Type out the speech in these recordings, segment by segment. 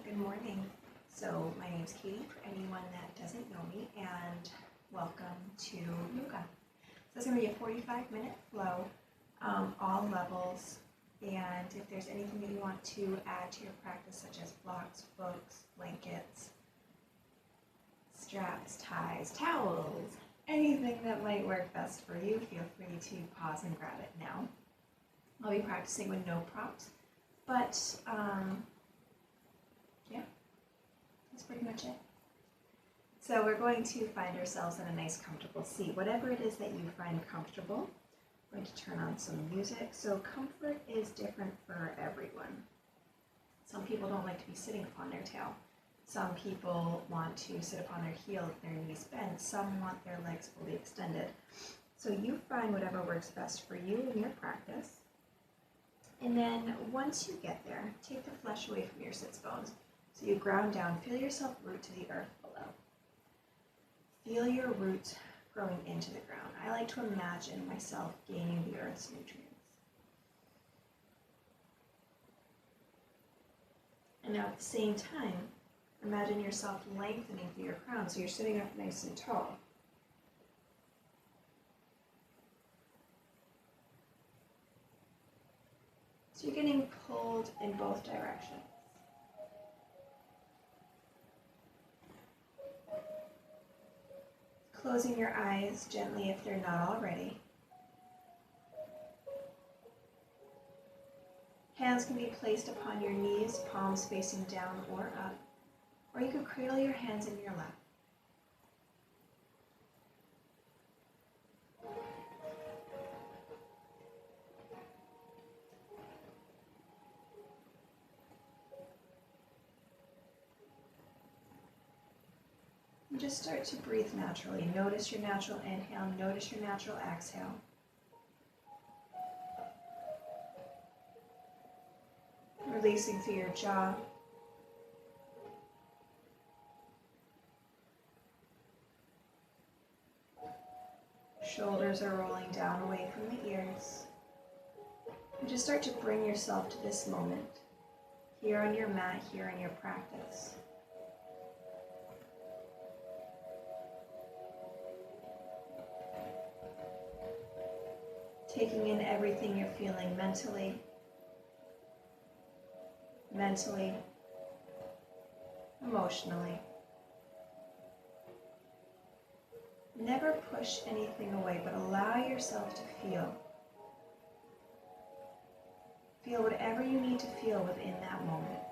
Good morning. So my name is Katie, for anyone that doesn't know me, and welcome to yoga. So it's going to be a 45-minute flow, all levels, and if there's anything that you want to add to your practice, such as blocks, books, blankets, straps, ties, towels, anything that might work best for you, feel free to pause and grab it now. I'll be practicing with no props, but yeah, that's pretty much it. So we're going to find ourselves in a nice comfortable seat. Whatever it is that you find comfortable, we're going to turn on some music. So comfort is different for everyone. Some people don't like to be sitting upon their tail. Some people want to sit upon their heel with their knees bent. Some want their legs fully extended. So you find whatever works best for you in your practice. And then once you get there, take the flesh away from your sits bones. So you ground down, feel yourself root to the earth below. Feel your roots growing into the ground. I like to imagine myself gaining the earth's nutrients. And now at the same time, imagine yourself lengthening through your crown, so you're sitting up nice and tall. So you're getting pulled in both directions. Closing your eyes gently if they're not already. Hands can be placed upon your knees, palms facing down or up, or you could cradle your hands in your lap. And just start to breathe naturally. Notice your natural inhale, notice your natural exhale. Releasing through your jaw. Shoulders are rolling down away from the ears. And just start to bring yourself to this moment, here on your mat, here in your practice. Taking in everything you're feeling mentally, emotionally. Never push anything away, but allow yourself to feel. Feel whatever you need to feel within that moment.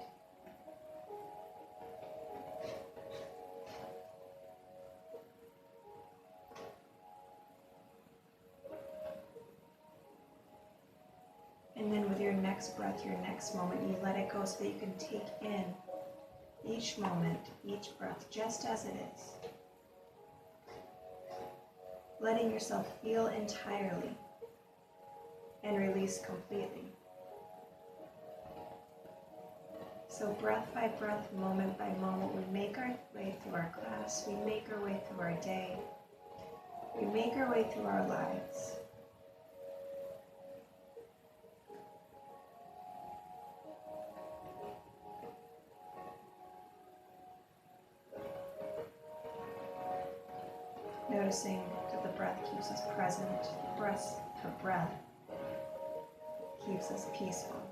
And then with your next breath, your next moment, you let it go so that you can take in each moment, each breath, just as it is. Letting yourself feel entirely and release completely. So breath by breath, moment by moment, we make our way through our class, we make our way through our day, we make our way through our lives. Noticing that the breath keeps us present, the breath keeps us peaceful.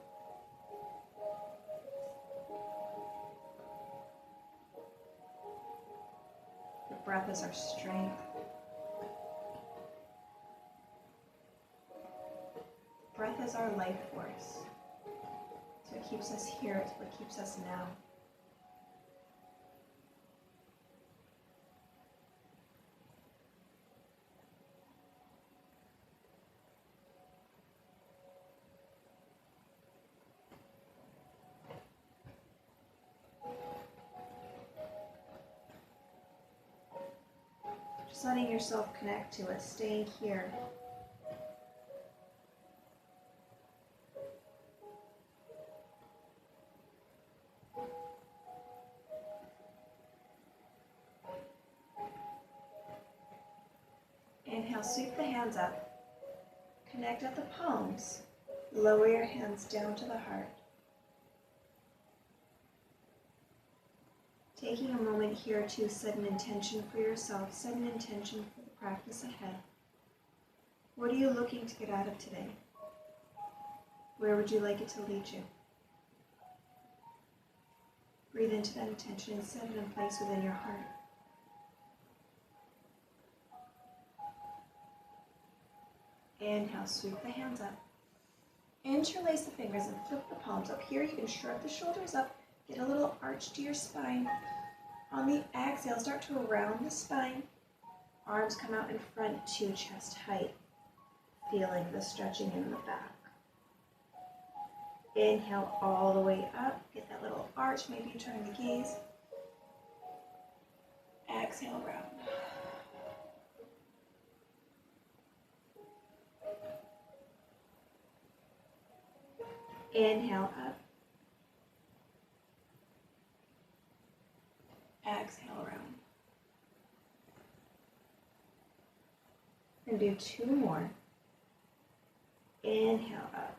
The breath is our strength. Breath is our life force. So it keeps us here, it's what keeps us now. Just letting yourself connect to it, staying here. Inhale, sweep the hands up. Connect at the palms. Lower your hands down to the heart. Taking a moment here to set an intention for yourself, set an intention for the practice ahead. What are you looking to get out of today? Where would you like it to lead you? Breathe into that intention and set it in place within your heart. Inhale, sweep the hands up. Interlace the fingers and flip the palms up. Here you can shrug the shoulders up, get a little arch to your spine. On the exhale, start to round the spine. Arms come out in front to chest height, feeling the stretching in the back. Inhale all the way up, get that little arch, maybe you turn the gaze. Exhale, round. Inhale up. Exhale, round. And do 2 more. Inhale up.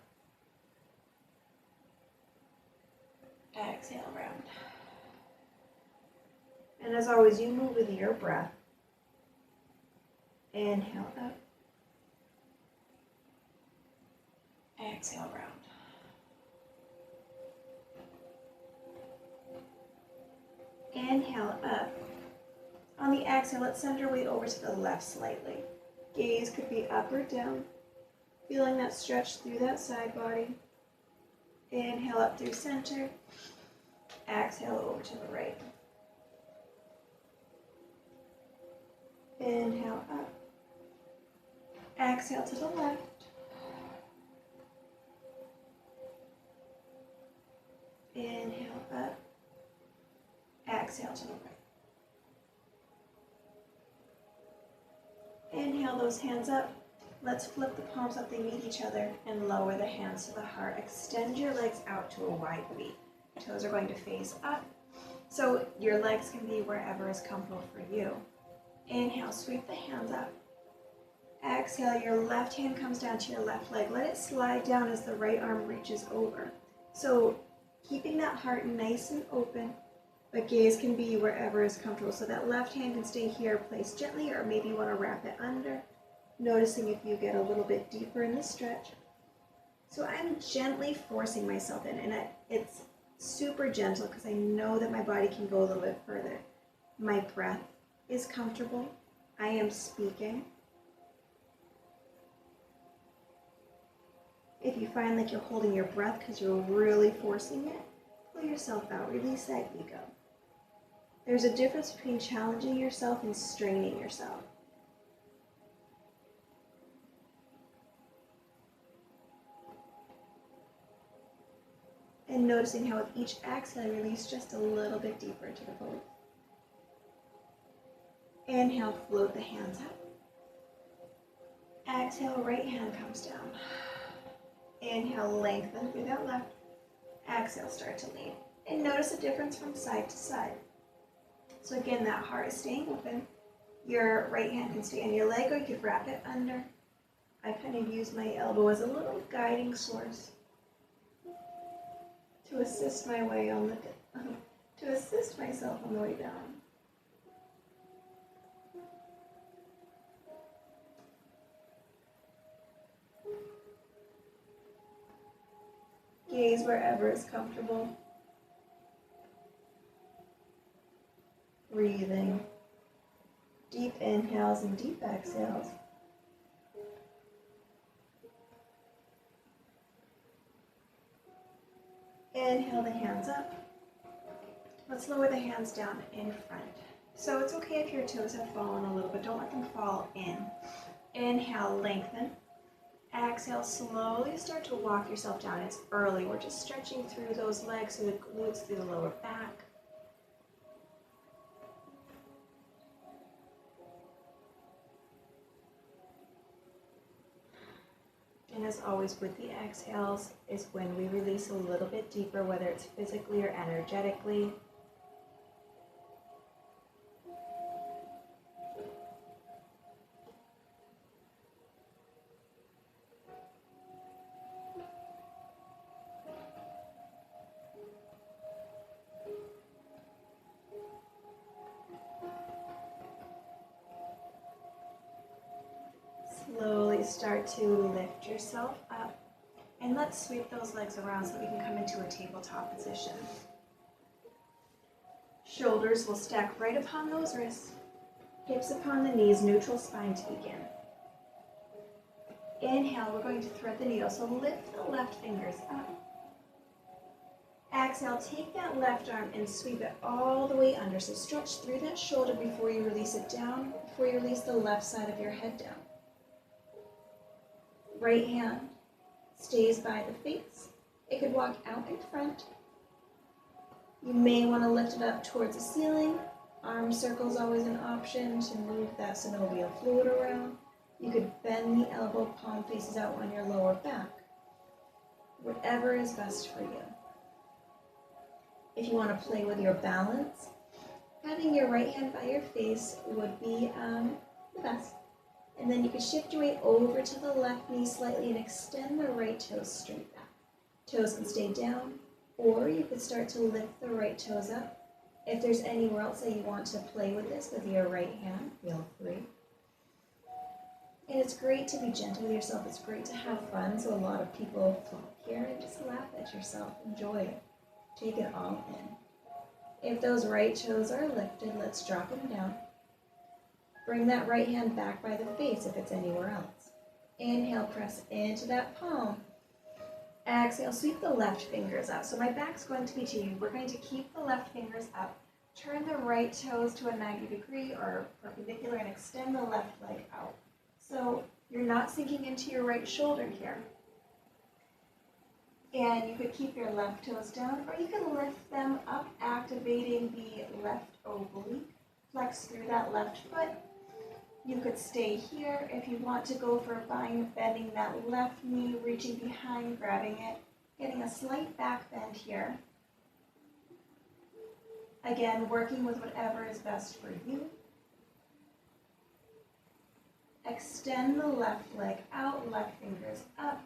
Exhale, round. And as always, you move with your breath. Inhale up. Exhale, round. Inhale up. On the exhale, let's send our weight over to the left slightly. Gaze could be up or down. Feeling that stretch through that side body. Inhale up through center. Exhale over to the right. Inhale up. Exhale to the left. Inhale up. Exhale to the right. Inhale those hands up. Let's flip the palms up, they meet each other, and lower the hands to the heart. Extend your legs out to a wide V. Toes are going to face up, so your legs can be wherever is comfortable for you. Inhale, sweep the hands up. Exhale, your left hand comes down to your left leg. Let it slide down as the right arm reaches over. So keeping that heart nice and open, but gaze can be wherever is comfortable. So that left hand can stay here, placed gently, or maybe you want to wrap it under. Noticing if you get a little bit deeper in the stretch. So I'm gently forcing myself in, and it's super gentle because I know that my body can go a little bit further. My breath is comfortable. I am speaking. If you find like you're holding your breath because you're really forcing it, pull yourself out, release that ego. There's a difference between challenging yourself and straining yourself. And noticing how with each exhale, release just a little bit deeper into the pose. Inhale, float the hands up. Exhale, right hand comes down. Inhale, lengthen through that left. Exhale, start to lean. And notice a difference from side to side. So again, that heart is staying open. Your right hand can stay on your leg, or you could wrap it under. I kind of use my elbow as a little guiding source to assist my way on the, to assist myself on the way down. Gaze wherever is comfortable. Breathing. Deep inhales and deep exhales. Inhale the hands up. Let's lower the hands down in front. So it's okay if your toes have fallen a little bit. Don't let them fall in. Inhale, lengthen. Exhale, slowly start to walk yourself down. It's early. We're just stretching through those legs, through the glutes, through the lower back. And as always with the exhales is when we release a little bit deeper, whether it's physically or energetically. start to lift yourself up. And let's sweep those legs around so we can come into a tabletop position. Shoulders will stack right upon those wrists. Hips upon the knees, neutral spine to begin. Inhale, we're going to thread the needle, so lift the left fingers up. Exhale, take that left arm and sweep it all the way under. So stretch through that shoulder before you release it down, before you release the left side of your head down. Right hand stays by the face. It could walk out in front. You may want to lift it up towards the ceiling. Arm circle is always an option to move that synovial fluid around. You could bend the elbow, palm faces out on your lower back. Whatever is best for you. If you want to play with your balance, having your right hand by your face would be the best. And then you can shift your weight over to the left knee slightly and extend the right toes straight back. Toes can stay down, or you could start to lift the right toes up. If there's anywhere else that you want to play with this with your right hand, feel free. And it's great to be gentle with yourself. It's great to have fun. So a lot of people flop here and just laugh at yourself. Enjoy it. Take it all in. If those right toes are lifted, let's drop them down. Bring that right hand back by the face if it's anywhere else. Inhale, press into that palm. Exhale, sweep the left fingers up. So my back's going to be to you. We're going to keep the left fingers up. Turn the right toes to a 90-degree or perpendicular and extend the left leg out. So you're not sinking into your right shoulder here. And you could keep your left toes down, or you can lift them up, activating the left oblique. Flex through that left foot. You could stay here if you want to go for bending that left knee, reaching behind, grabbing it, getting a slight back bend here. Again, working with whatever is best for you. Extend the left leg out, left fingers up.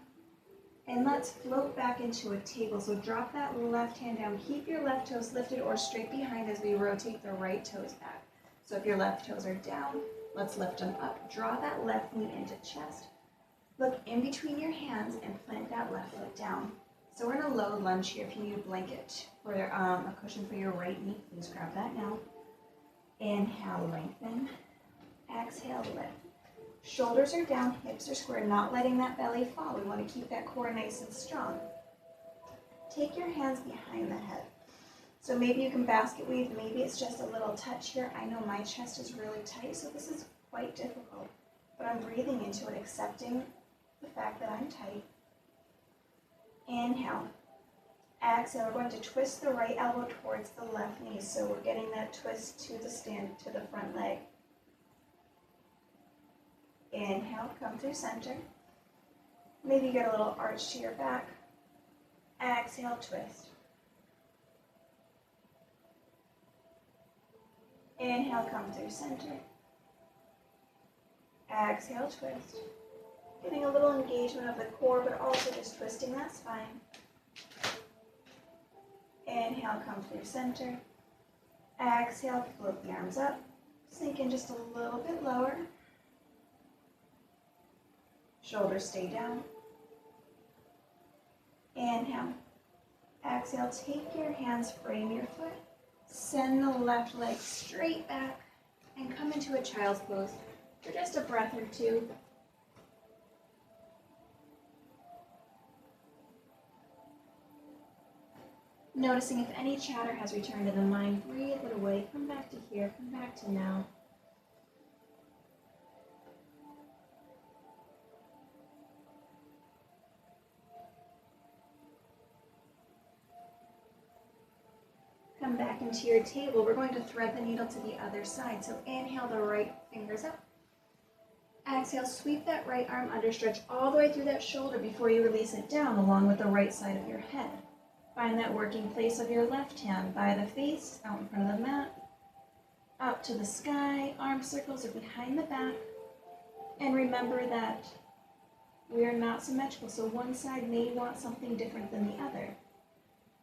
And let's float back into a table. So drop that left hand down. Keep your left toes lifted or straight behind as we rotate the right toes back. So if your left toes are down, let's lift them up. Draw that left knee into chest. Look in between your hands and plant that left foot down. So we're in a low lunge here. If you need a blanket or a cushion for your right knee, please grab that now. Inhale, lengthen. Exhale, lift. Shoulders are down, hips are square, not letting that belly fall. We want to keep that core nice and strong. Take your hands behind the head. So maybe you can basket weave, maybe it's just a little touch here. I know my chest is really tight, so this is quite difficult. But I'm breathing into it, accepting the fact that I'm tight. Inhale. Exhale, we're going to twist the right elbow towards the left knee. So we're getting that twist to the front leg. Inhale, come through center. Maybe you get a little arch to your back. Exhale, twist. Inhale, come through center. Exhale, twist. Getting a little engagement of the core, but also just twisting that spine. Inhale, come through center. Exhale, float the arms up. Sink in just a little bit lower. Shoulders stay down. Inhale. Exhale, take your hands, frame your foot. Send the left leg straight back and come into a child's pose for just a breath or two. Noticing if any chatter has returned to the mind, breathe it away. Come back to here, come back to now. Come back into your table. We're going to thread the needle to the other side. So inhale the right fingers up. Exhale, sweep that right arm under, stretch all the way through that shoulder before you release it down along with the right side of your head. Find that working place of your left hand by the face, out in front of the mat, up to the sky, arm circles are behind the back. And remember that we are not symmetrical, so one side may want something different than the other.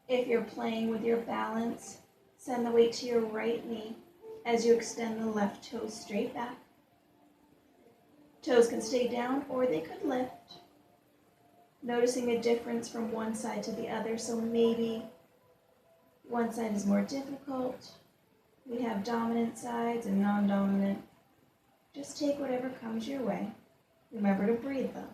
If you're playing with your balance, send the weight to your right knee as you extend the left toes straight back. Toes can stay down or they could lift. Noticing a difference from one side to the other. So maybe one side is more difficult. We have dominant sides and non-dominant. Just take whatever comes your way. Remember to breathe though.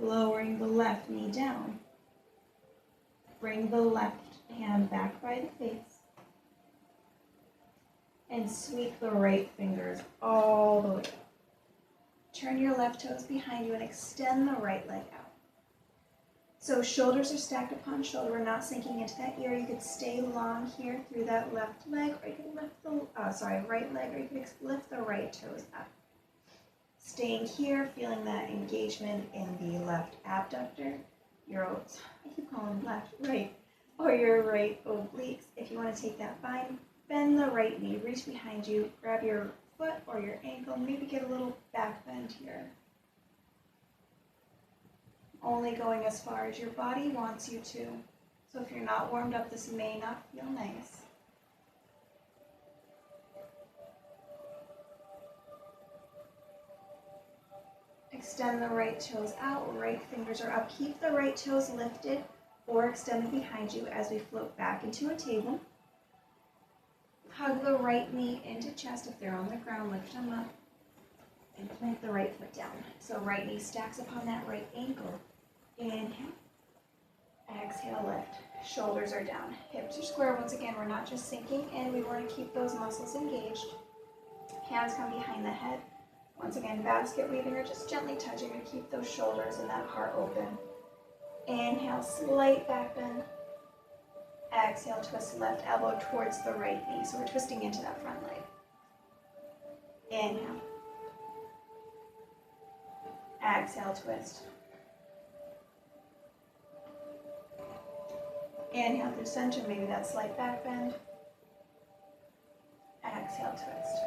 Lowering the left knee down. Bring the left hand back by the face. And sweep the right fingers all the way up. Turn your left toes behind you and extend the right leg out. So shoulders are stacked upon shoulder. We're not sinking into that ear. You could stay long here through that left leg, or you could lift the right leg, or you could lift the right toes up. Staying here, feeling that engagement in the left abductor, I keep calling left, right, or your right obliques. If you want to take that, fine. Bend the right knee, reach behind you, grab your foot or your ankle, maybe get a little back bend here. Only going as far as your body wants you to. So if you're not warmed up, this may not feel nice. Extend the right toes out, right fingers are up. Keep the right toes lifted or extended behind you as we float back into a table. Hug the right knee into chest. If they're on the ground, lift them up and plant the right foot down. So right knee stacks upon that right ankle. Inhale. Exhale, lift. Shoulders are down. Hips are square. Once again, we're not just sinking in. We want to keep those muscles engaged. Hands come behind the head. Once again, basket weaving or just gently touching to keep those shoulders and that heart open. Inhale, slight back bend. Exhale, twist left elbow towards the right knee. So we're twisting into that front leg. Inhale. Exhale, twist. Inhale through center, maybe that slight back bend. Exhale, twist.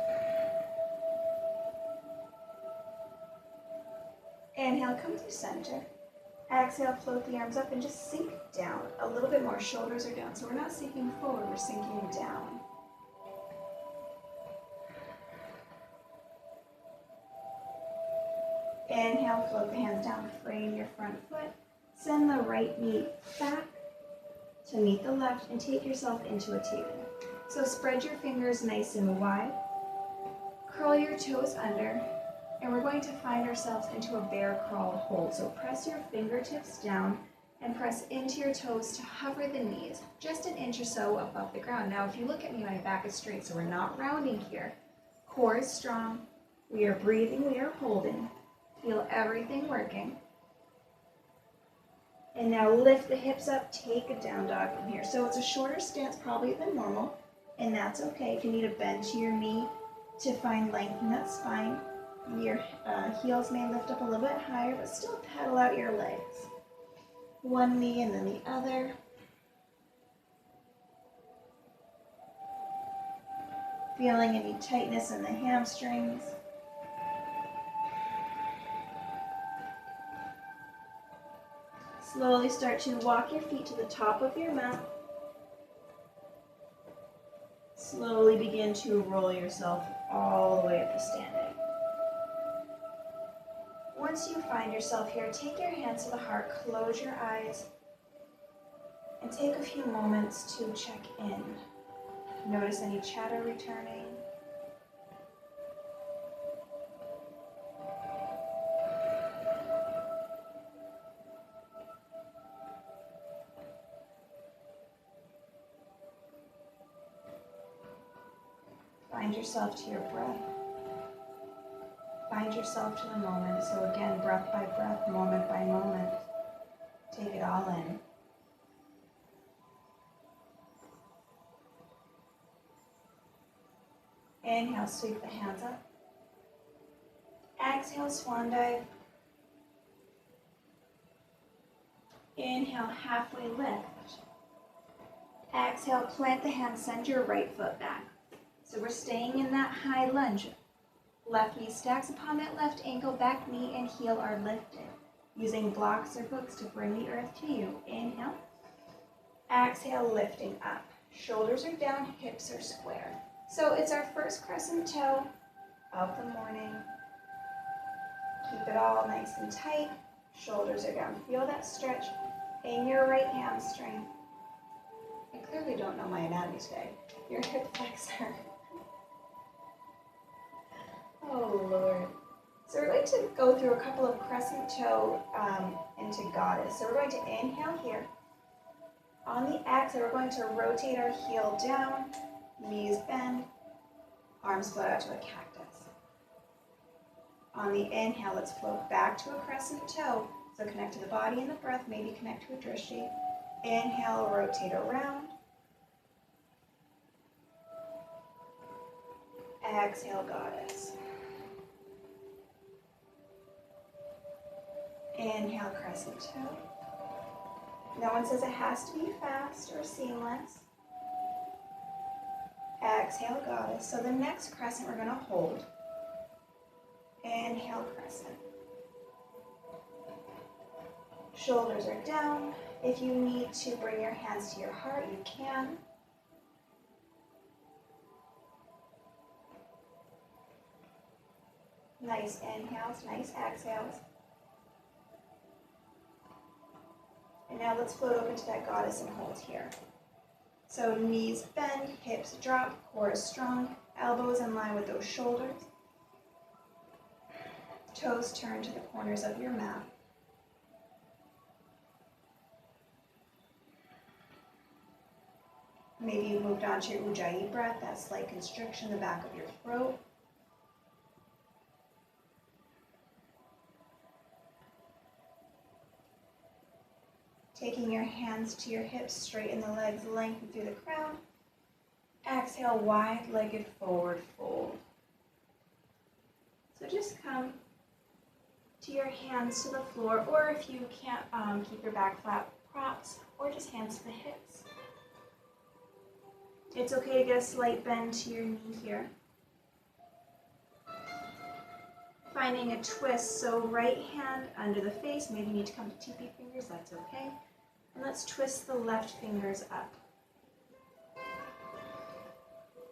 Inhale, come through center. Exhale, float the arms up and just sink down. A little bit more, shoulders are down. So we're not sinking forward, we're sinking down. Inhale, float the hands down, frame your front foot. Send the right knee back to meet the left and take yourself into a table. So spread your fingers nice and wide. Curl your toes under. And we're going to find ourselves into a bear crawl hold. So press your fingertips down and press into your toes to hover the knees just an inch or so above the ground. Now, if you look at me, my back is straight, so we're not rounding here. Core is strong. We are breathing, we are holding. Feel everything working. And now lift the hips up, take a down dog from here. So it's a shorter stance probably than normal, and that's okay. If you need a bend to your knee to find length in that spine, your heels may lift up a little bit higher, but still pedal out your legs. One knee and then the other. Feeling any tightness in the hamstrings. Slowly start to walk your feet to the top of your mat. Slowly begin to roll yourself all the way up to standing. Once you find yourself here, take your hands to the heart, close your eyes, and take a few moments to check in. Notice any chatter returning. Find yourself to your breath. Find yourself to the moment. So again, breath by breath, moment by moment. Take it all in. Inhale, sweep the hands up. Exhale, swan dive. Inhale, halfway lift. Exhale, plant the hands, send your right foot back. So we're staying in that high lunge. Left knee stacks upon that left ankle, back knee and heel are lifted. Using blocks or books to bring the earth to you. Inhale. Exhale, lifting up. Shoulders are down, hips are square. So it's our first crescent toe of the morning. Keep it all nice and tight. Shoulders are down. Feel that stretch in your right hamstring. I clearly don't know my anatomy today. Your hip flexor. Oh, Lord. So we're going to go through a couple of crescent toe into goddess. So we're going to inhale here. On the exhale, we're going to rotate our heel down, knees bend, arms float out to a cactus. On the inhale, let's float back to a crescent toe. So connect to the body and the breath, maybe connect to a drishti. Inhale, rotate around. Exhale, goddess. Inhale, crescent toe. No one says it has to be fast or seamless. Exhale, goddess. So the next crescent we're going to hold. Inhale, crescent. Shoulders are down. If you need to bring your hands to your heart, you can. Nice inhales, nice exhales. And now let's float open to that goddess and hold here. So knees bend, hips drop, core is strong, elbows in line with those shoulders. Toes turn to the corners of your mat. Maybe you moved on to your Ujjayi breath, that slight constriction in the back of your throat. Taking your hands to your hips, straighten the legs, lengthen through the crown. Exhale, wide-legged forward fold. So just come to your hands to the floor, or if you can't keep your back flat, props, or just hands to the hips. It's okay to get a slight bend to your knee here. Finding a twist, so right hand under the face, maybe you need to come to TP fingers, that's okay. And let's twist the left fingers up.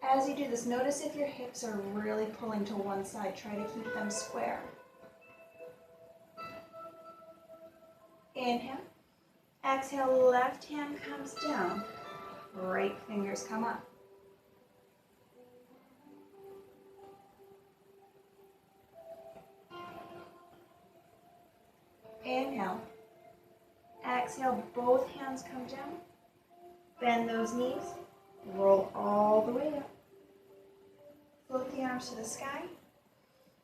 As you do this, notice if your hips are really pulling to one side, try to keep them square. Inhale. Exhale, left hand comes down. Right fingers come up. Inhale. Exhale, both hands come down. Bend those knees. Roll all the way up. Float the arms to the sky.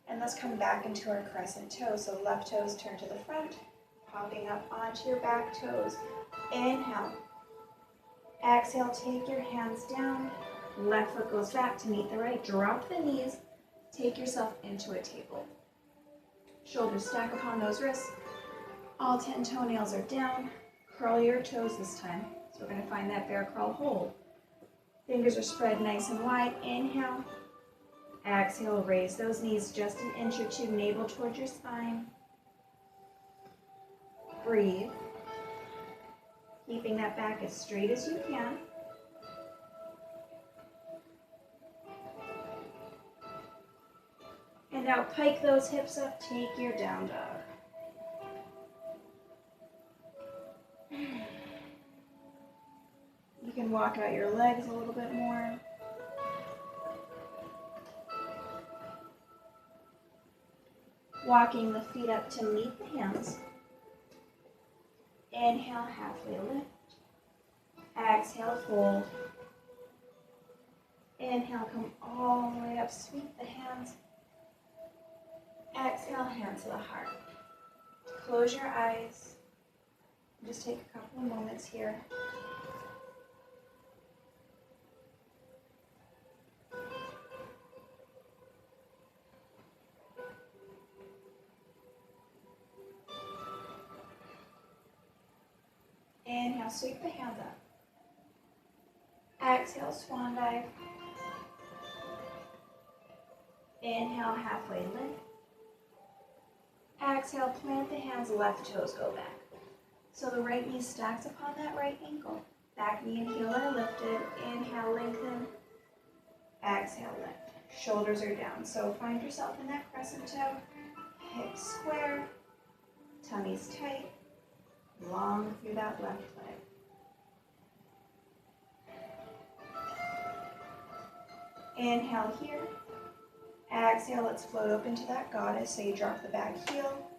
And let's come back into our crescent toe. So left toes turn to the front, popping up onto your back toes. Inhale. Exhale, take your hands down. Left foot goes back to meet the right. Drop the knees. Take yourself into a table. Shoulders stack upon those wrists. All 10 toenails are down. Curl your toes this time. So we're going to find that bear crawl hold. Fingers are spread nice and wide. Inhale. Exhale, raise those knees just an inch or two, navel towards your spine. Breathe. Keeping that back as straight as you can. And now pike those hips up, take your down dog. You can walk out your legs a little bit more. Walking the feet up to meet the hands. Inhale, halfway lift. Exhale, fold. Inhale, come all the way up, sweep the hands. Exhale, hand to the heart. Close your eyes. Just take a couple of moments here. Inhale, sweep the hands up. Exhale, swan dive. Inhale, halfway lift. Exhale, plant the hands, left toes go back. So the right knee stacks upon that right ankle. Back knee and heel are lifted. Inhale, lengthen. Exhale, lift. Shoulders are down. So find yourself in that crescent toe. Hips square. Tummy's tight. Long through that left leg. Inhale here. Exhale, let's float up into that goddess. So you drop the back heel.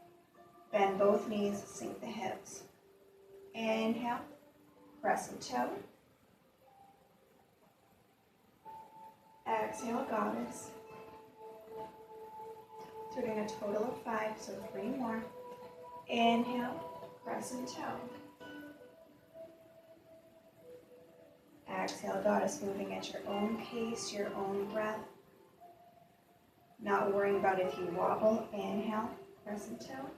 Bend both knees, sink the hips. Inhale, crescent toe. Exhale, goddess. So we're doing a total of 5, so 3 more. Inhale, crescent toe. Exhale, goddess, moving at your own pace, your own breath. Not worrying about if you wobble. Inhale, crescent toe.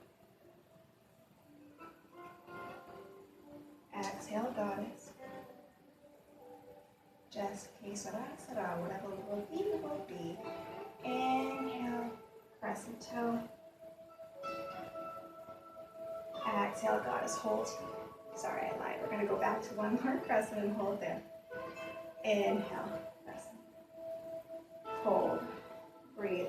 Exhale, goddess. Just que sera, sera. Whatever will be, will be. Inhale, crescent toe. Exhale, goddess, hold. Sorry, I lied. We're going to go back to one more crescent and hold there. Inhale, crescent. Hold. Breathe.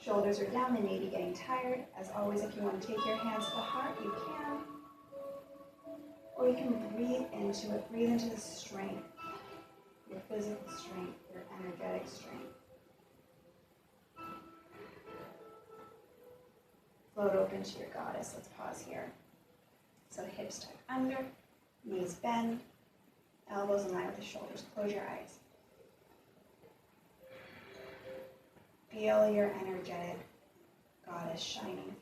Shoulders are down, they may be getting tired. As always, if you want to take your hands to the heart, you can. Or you can breathe into it. Breathe into the strength. Your physical strength, your energetic strength. Float open to your goddess. Let's pause here. So hips tuck under, knees bend, elbows in line with the shoulders. Close your eyes. Feel your energetic goddess shining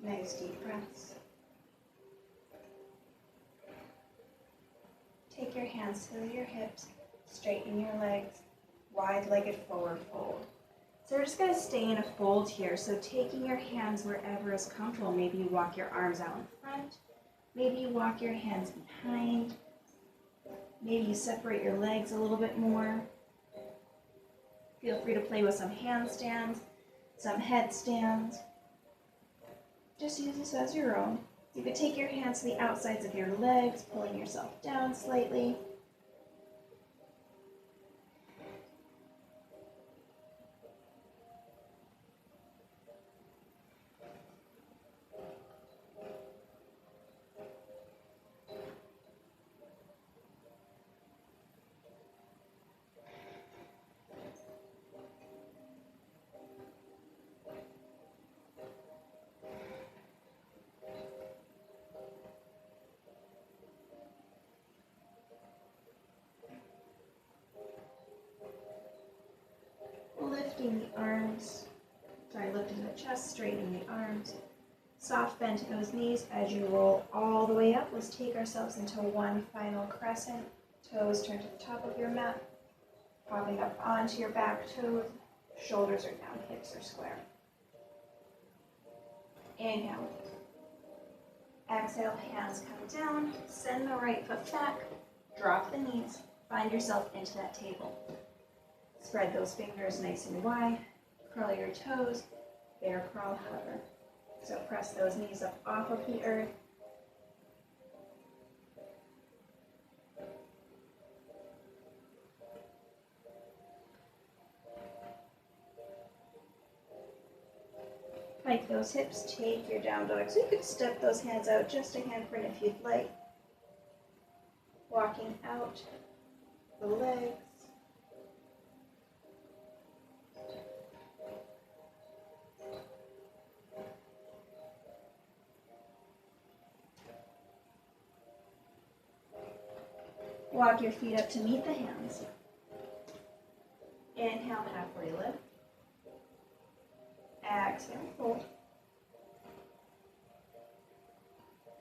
through. Nice deep breaths. Take your hands to your hips, straighten your legs, wide-legged forward fold. So we're just going to stay in a fold here. So taking your hands wherever is comfortable. Maybe you walk your arms out in front. Maybe you walk your hands behind. Maybe you separate your legs a little bit more. Feel free to play with some handstands, some headstands. Just use this as your own. You could take your hands to the outsides of your legs, pulling yourself down slightly. Lifting the arms, lifting the chest, straightening the arms. Soft bend to those knees as you roll all the way up. Let's take ourselves into one final crescent. Toes turn to the top of your mat, popping up onto your back toes. Shoulders are down, hips are square. Inhale. Exhale, hands come down. Send the right foot back. Drop the knees. Find yourself into that table. Spread those fingers nice and wide. Curl your toes. Bear crawl, hover. So press those knees up off of the earth. Pike those hips. Take your down dog. So you could step those hands out just a handprint if you'd like. Walking out the legs. Walk your feet up to meet the hands. Inhale, halfway lift. Exhale, fold.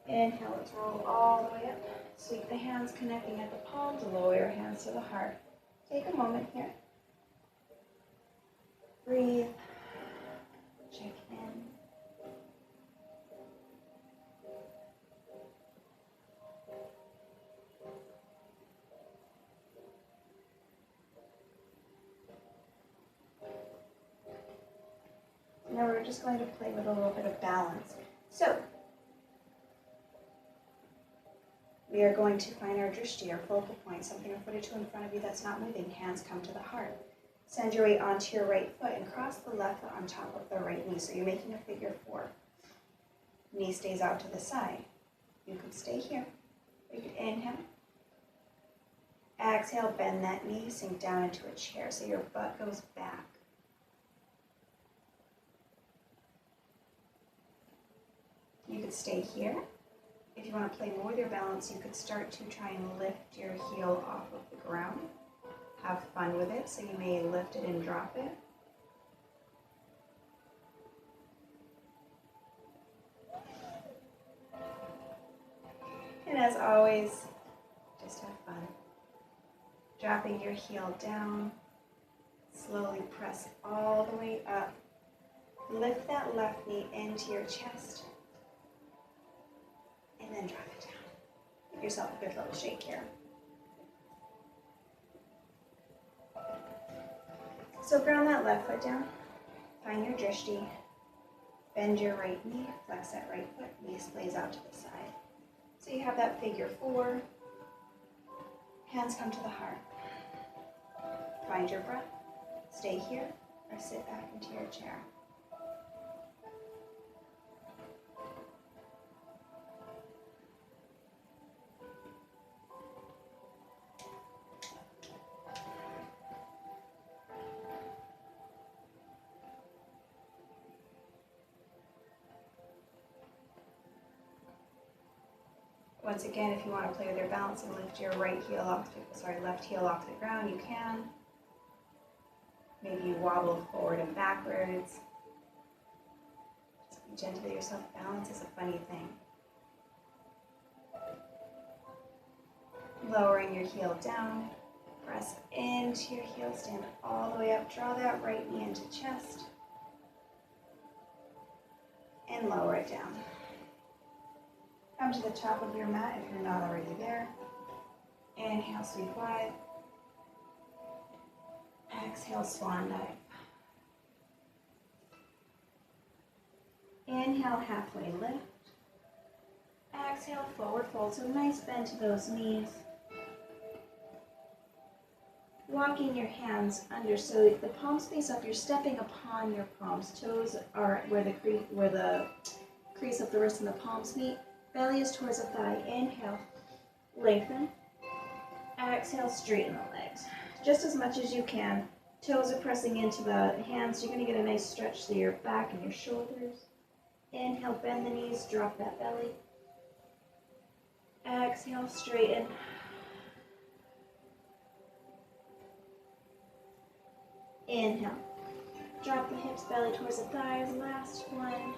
Inhale, let's roll all the way up. Sweep the hands connecting at the palms, lower your hands to the heart. Take a moment here. Breathe. Check in. Now we're we're just going to play with a little bit of balance. So, we are going to find our drishti, our focal point, something a foot or two in front of you that's not moving. Hands come to the heart. Send your weight onto your right foot and cross the left foot on top of the right knee. So you're making a figure 4. Knee stays out to the side. You could stay here. You could inhale. Exhale, bend that knee, sink down into a chair so your butt goes back. You could stay here. If you want to play more with your balance, you could start to try and lift your heel off of the ground. Have fun with it, so you may lift it and drop it. And as always, just have fun. Dropping your heel down, slowly press all the way up. Lift that left knee into your chest, and then drop it down. Give yourself a good little shake here. So ground that left foot down, find your drishti, bend your right knee, flex that right foot, knee splays out to the side. So you have that figure 4, hands come to the heart. Find your breath, stay here, or sit back into your chair. Once again, if you want to play with your balance and lift your left heel off the ground, you can. Maybe you wobble forward and backwards. Just be gentle with yourself. Balance is a funny thing. Lowering your heel down, press into your heel, stand all the way up, draw that right knee into chest, and lower it down. Come to the top of your mat if you're not already there. Inhale, sweep wide. Exhale, swan dive. Inhale, halfway lift. Exhale, forward fold. So nice bend to those knees. Walking your hands under, so the palms face up, you're stepping upon your palms. Toes are where the crease of the wrist and the palms meet. Belly is towards the thigh. Inhale, lengthen. Exhale, straighten the legs. Just as much as you can. Toes are pressing into the hands. You're going to get a nice stretch to your back and your shoulders. Inhale, bend the knees, drop that belly. Exhale, straighten. Inhale. Drop the hips, belly towards the thighs. Last one.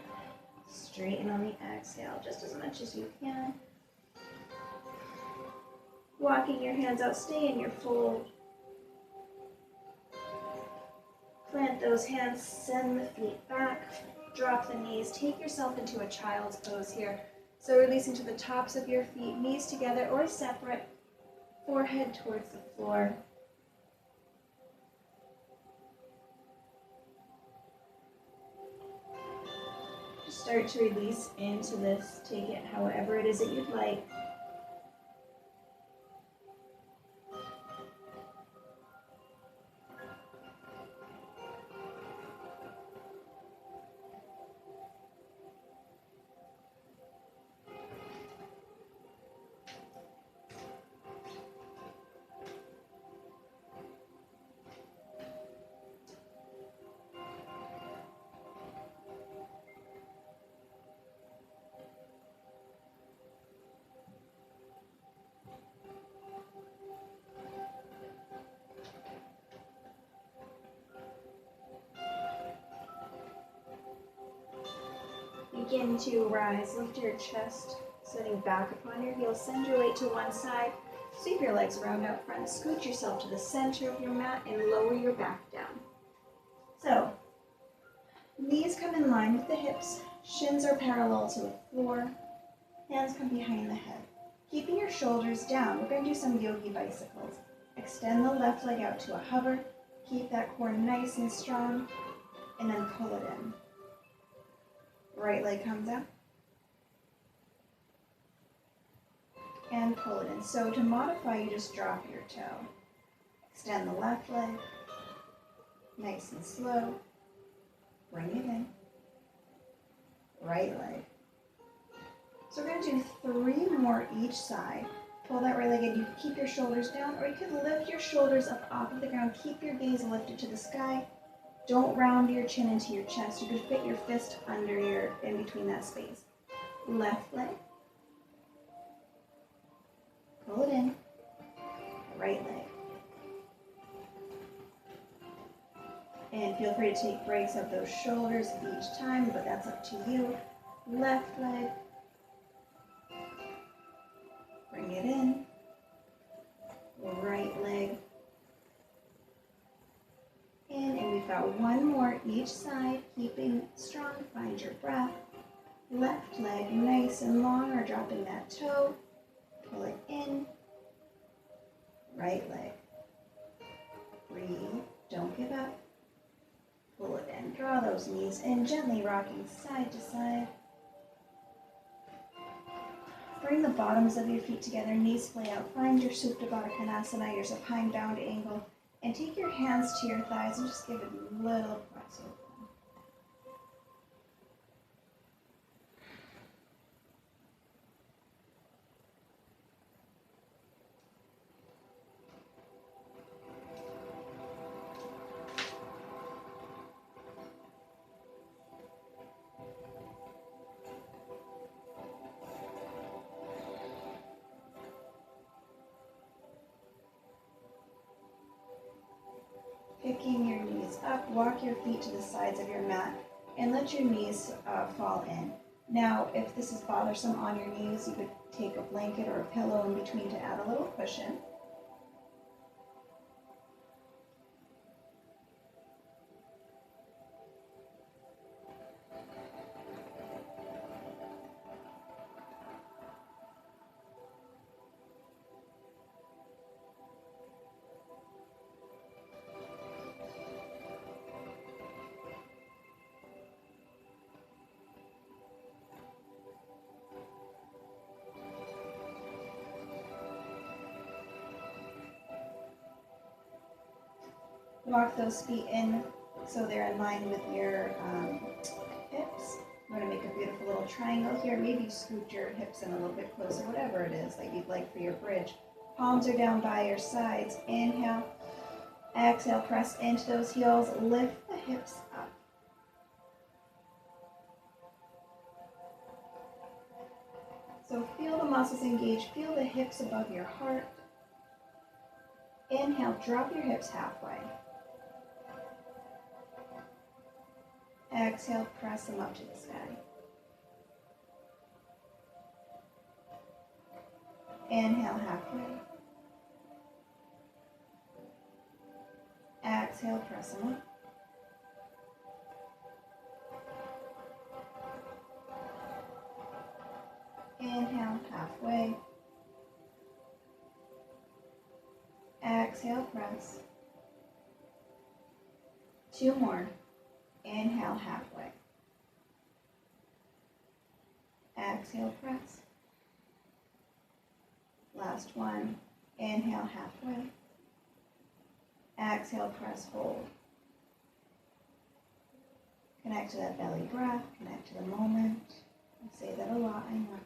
Straighten on the exhale, just as much as you can. Walking your hands out, stay in your fold. Plant those hands, send the feet back, drop the knees. Take yourself into a child's pose here. So releasing to the tops of your feet, knees together or separate, forehead towards the floor. Start to release into this. Take it however it is that you'd like. Begin to rise, lift your chest, sitting back upon your heels. Send your weight to one side, sweep your legs around out front, scoot yourself to the center of your mat, and lower your back down. So, knees come in line with the hips, shins are parallel to the floor, hands come behind the head. Keeping your shoulders down, we're going to do some yogi bicycles. Extend the left leg out to a hover, keep that core nice and strong, and then pull it in. Right leg comes up. And pull it in. So to modify, you just drop your toe. Extend the left leg. Nice and slow. Bring it in. Right leg. So we're going to do 3 more each side. Pull that right leg in. You can keep your shoulders down, or you could lift your shoulders up off of the ground. Keep your gaze lifted to the sky. Don't round your chin into your chest. You could fit your fist in between that space. Left leg. Pull it in. Right leg. And feel free to take breaks of those shoulders each time, but that's up to you. Left leg. Bring it in. Right leg. In, and we've got 1 more each side, keeping strong. Find your breath. Left leg nice and long, or dropping that toe. Pull it in. Right leg. Breathe. Don't give up. Pull it in. Draw those knees in, gently rocking side to side. Bring the bottoms of your feet together, knees splay out. Find your Supta Baddha Konasana, your supine bound angle. And take your hands to your thighs and just give it a little press open. Picking your knees up, walk your feet to the sides of your mat and let your knees fall in. Now, if this is bothersome on your knees, you could take a blanket or a pillow in between to add a little cushion. Walk those feet in so they're in line with your hips. I'm going to make a beautiful little triangle here. Maybe scoot your hips in a little bit closer, whatever it is that you'd like for your bridge. Palms are down by your sides. Inhale. Exhale, press into those heels. Lift the hips up. So feel the muscles engage. Feel the hips above your heart. Inhale, drop your hips halfway. Exhale, press them up to the sky. Inhale, halfway. Exhale, press them up. Inhale, halfway. Exhale, press. 2 more. Inhale, halfway. Exhale, press. Last one. Inhale, halfway. Exhale, press, hold. Connect to that belly breath. Connect to the moment. I say that a lot, I know.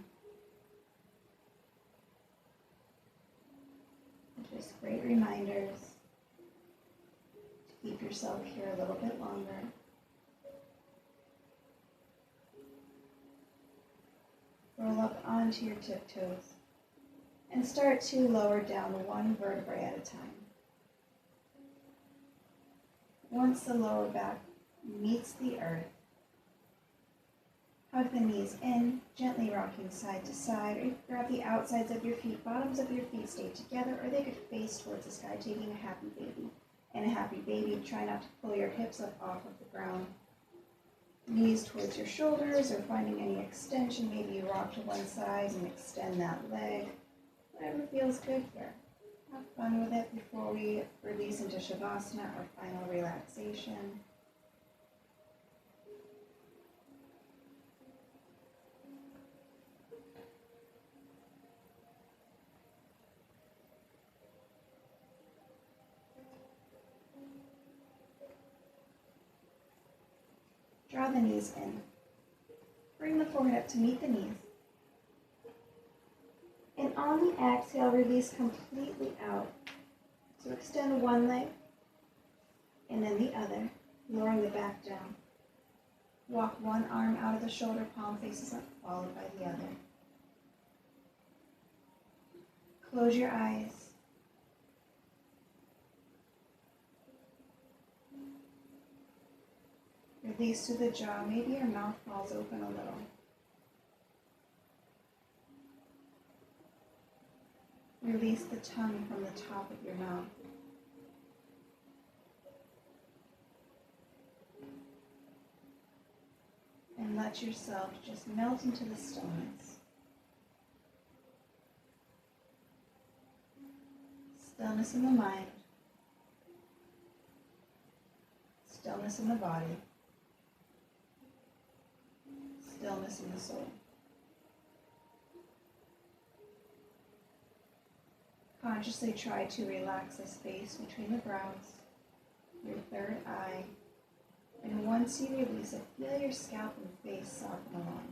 Just great reminders to keep yourself here a little bit longer. Roll up onto your tiptoes and start to lower down 1 vertebrae at a time. Once the lower back meets the earth, hug the knees in, gently rocking side to side, or you can grab the outsides of your feet, bottoms of your feet stay together, or they could face towards the sky, taking a happy baby. And a happy baby, try not to pull your hips up off of the ground. Knees towards your shoulders, or finding any extension. Maybe you rock to one side and extend that leg. Whatever feels good here. Have fun with it before we release into Shavasana, or final relaxation. draw the knees in. Bring the forehead up to meet the knees. And on the exhale, release completely out. So extend one leg and then the other, lowering the back down. Walk one arm out of the shoulder, palm faces up, followed by the other. Close your eyes. Release through the jaw. Maybe your mouth falls open a little. Release the tongue from the top of your mouth. And let yourself just melt into the stillness. Stillness in the mind. Stillness in the body. Stillness in the soul. Consciously try to relax the space between the brows, your third eye, and once you release it, feel your scalp and face soften along.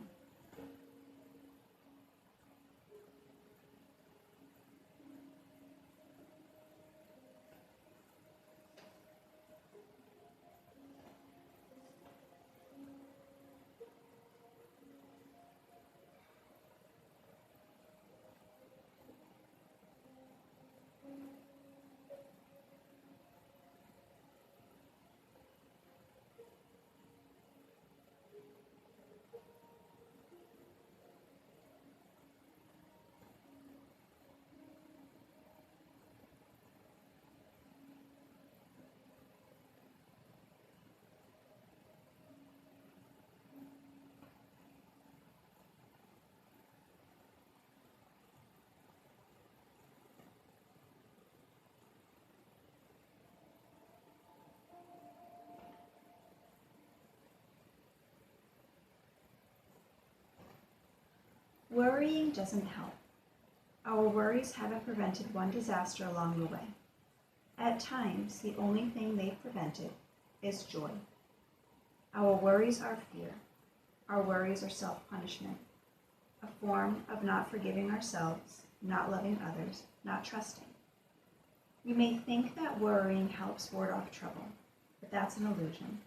Worrying doesn't help. Our worries haven't prevented one disaster along the way. At times, the only thing they've prevented is joy. Our worries are fear. Our worries are self-punishment, a form of not forgiving ourselves, not loving others, not trusting. We may think that worrying helps ward off trouble, but that's an illusion.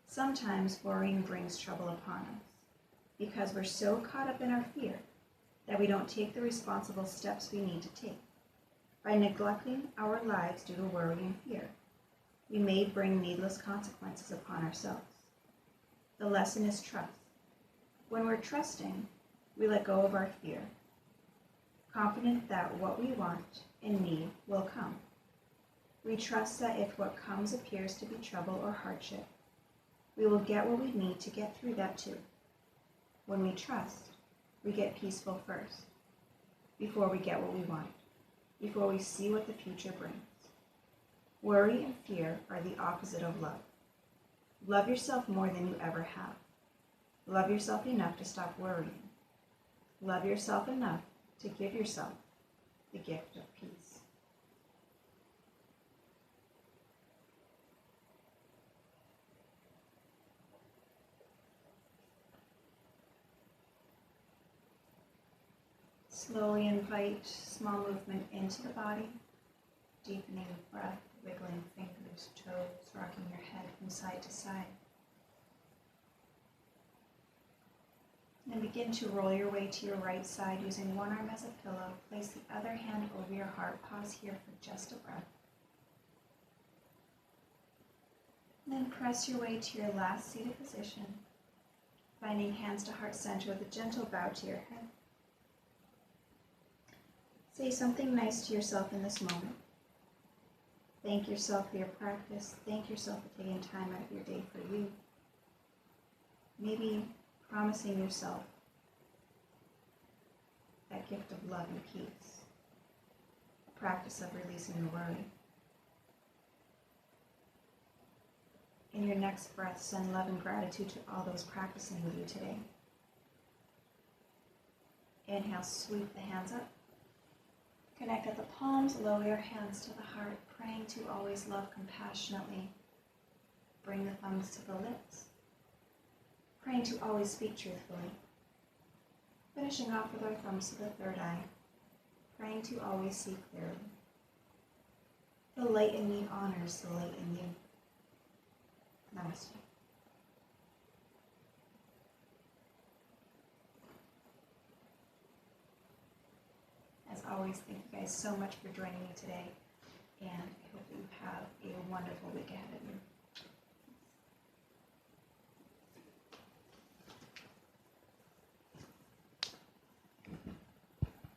Sometimes worrying brings trouble upon us, because we're so caught up in our fear that we don't take the responsible steps we need to take. By neglecting our lives due to worry and fear, we may bring needless consequences upon ourselves. The lesson is trust. When we're trusting, we let go of our fear, confident that what we want and need will come. We trust that if what comes appears to be trouble or hardship, we will get what we need to get through that too. When we trust, we get peaceful first, before we get what we want, before we see what the future brings. Worry and fear are the opposite of love. Love yourself more than you ever have. Love yourself enough to stop worrying. Love yourself enough to give yourself the gift of peace. Slowly invite small movement into the body, deepening the breath, wiggling fingers, toes, rocking your head from side to side. And begin to roll your way to your right side using one arm as a pillow. Place the other hand over your heart. Pause here for just a breath. And then press your way to your last seated position, finding hands to heart center with a gentle bow to your head. Say something nice to yourself in this moment. Thank yourself for your practice. Thank yourself for taking time out of your day for you. Maybe promising yourself that gift of love and peace. A practice of releasing the worry. In your next breath, send love and gratitude to all those practicing with you today. Inhale, sweep the hands up. Connect at the palms, lower your hands to the heart, praying to always love compassionately. Bring the thumbs to the lips. Praying to always speak truthfully. Finishing off with our thumbs to the third eye. Praying to always see clearly. The light in me honors the light in you. Namaste. As always, thank you guys so much for joining me today, and I hope that you have a wonderful week ahead of you.